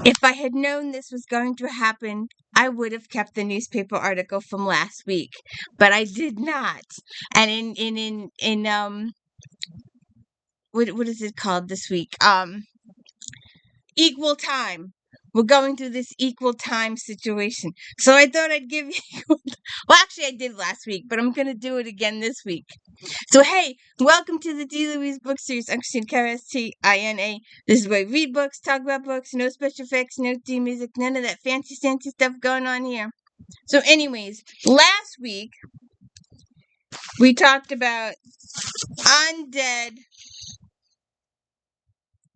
If I had known this was going to happen, I would have kept the newspaper article from last week, but I did not. And in what is it called this week? Equal time. We're going through this equal time situation. So I thought I'd give you well, actually I did last week, but I'm gonna do it again this week. So hey, welcome to the D. Louise book series. I'm Christine K-R-S-T-I-N-A. This is where we read books, talk about books, no special effects, no theme music, none of that fancy stuff going on here. So anyways, last week we talked about undead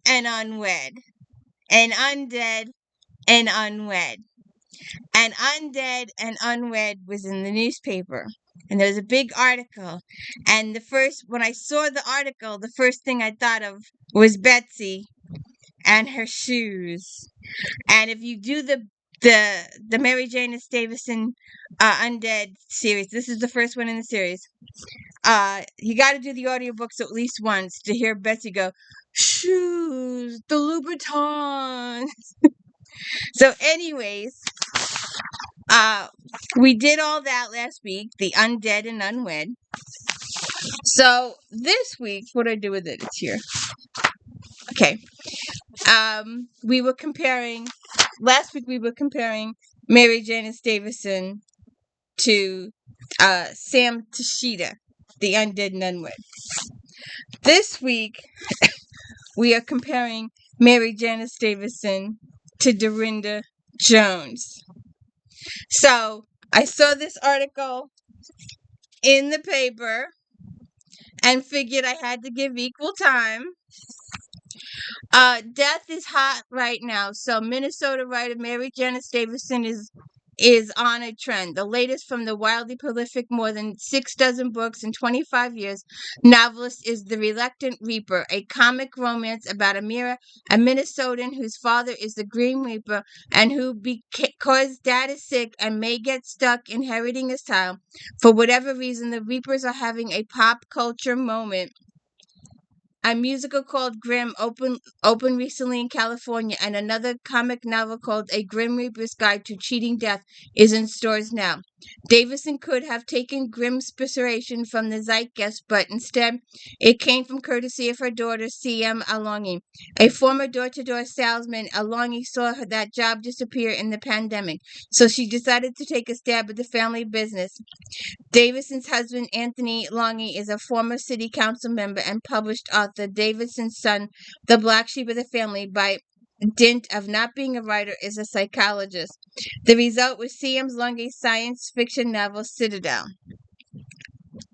and unwed. And undead and unwed. And undead and unwed was in the newspaper. And there was a big article. And when I saw the article, the first thing I thought of was Betsy and her shoes. And if you do the MaryJanice Davidson Undead series, this is the first one in the series. You got to do the audiobooks at least once to hear Betsy go, shoes, the Louboutins. So anyways, we did all that last week, the undead and unwed. So this week, what do I do with it? It's here. Okay. We were comparing, last week we were comparing MaryJanice Davidson to Sam Tashida, the undead and unwed. This week, we are comparing MaryJanice Davidson to DARYNDA Jones. So, I saw this article in the paper and figured I had to give equal time. Death is hot right now. So, Minnesota writer MaryJanice Davidson is on a trend. The latest from the wildly prolific, more than 6 dozen books in 25 years, novelist is The Reluctant Reaper, a comic romance about Amira, a Minnesotan whose father is the Grim Reaper and who, because dad is sick and may get stuck inheriting his title, for whatever reason, the Reapers are having a pop culture moment. A musical called Grimm opened recently in California, and another comic novel called A Grim Reaper's Guide to Cheating Death is in stores now. Davidson could have taken Grimm's inspiration from the zeitgeist, but instead it came from courtesy of her daughter, C.M. Alongi. A former door-to-door salesman, Alongi saw that job disappear in the pandemic, so she decided to take a stab at the family business. Davidson's husband, Anthony Longy, is a former city council member and published author. Davidson's son, the black sheep of the family, by dint of not being a writer, is a psychologist. The result was C.M. Longy's science fiction novel, Citadel.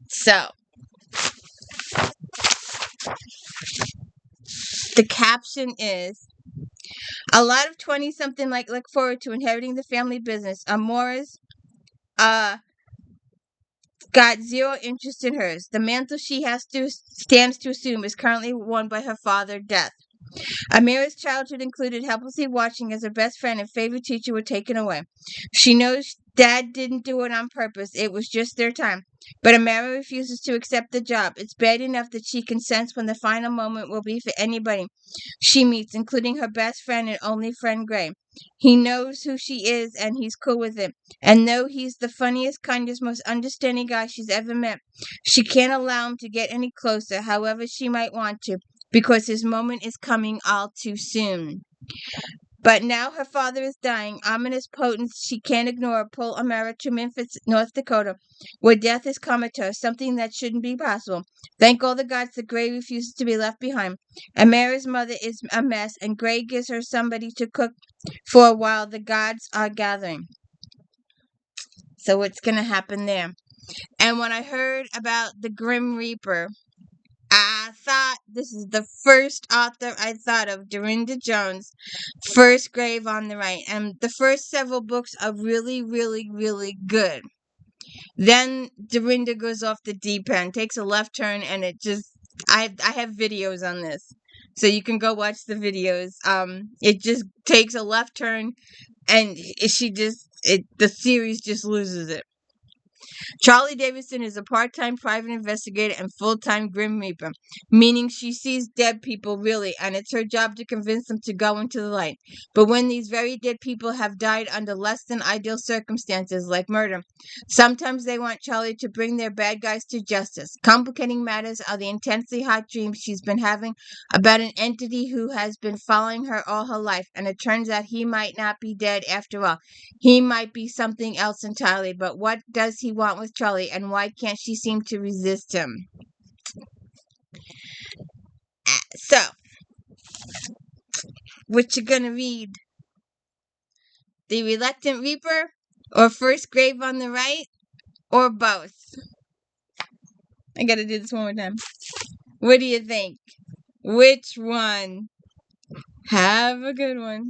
So, the caption is, a lot of 20-something look forward to inheriting the family business. Amora's, got zero interest in hers. The mantle she stands to assume is currently worn by her father, Death. Amira's childhood included helplessly watching as her best friend and favorite teacher were taken away. She knows Dad didn't do it on purpose. It was just their time. But Amira refuses to accept the job. It's bad enough that she can sense when the final moment will be for anybody she meets, including her best friend and only friend, Gray. He knows who she is, and he's cool with it. And though he's the funniest, kindest, most understanding guy she's ever met, she can't allow him to get any closer, however she might want to, because his moment is coming all too soon. But now her father is dying. Ominous potence she can't ignore pull Amira to Memphis, North Dakota, where death is comatose, something that shouldn't be possible. Thank all the gods that Gray refuses to be left behind. Amira's mother is a mess, and Gray gives her somebody to cook for a while the gods are gathering. So what's going to happen there? And when I heard about the Grim Reaper, I thought this is the first author I thought of, DARYNDA Jones, First Grave on the Right. And the first several books are really, really, really good. Then DARYNDA goes off the deep end, takes a left turn, and it just, I have videos on this. So you can go watch the videos. It just takes a left turn, and the series just loses it. Charlie Davidson is a part-time private investigator and full-time Grim Reaper, meaning she sees dead people really, and it's her job to convince them to go into the light. But when these very dead people have died under less than ideal circumstances, like murder, sometimes they want Charlie to bring their bad guys to justice. Complicating matters are the intensely hot dreams she's been having about an entity who has been following her all her life, and it turns out he might not be dead after all. He might be something else entirely, but what does he want with Charlie, and why can't she seem to resist him? So, what you gonna read? The Reluctant Reaper, or First Grave on the Right, or both? I gotta do this one more time. What do you think? Which one? Have a good one.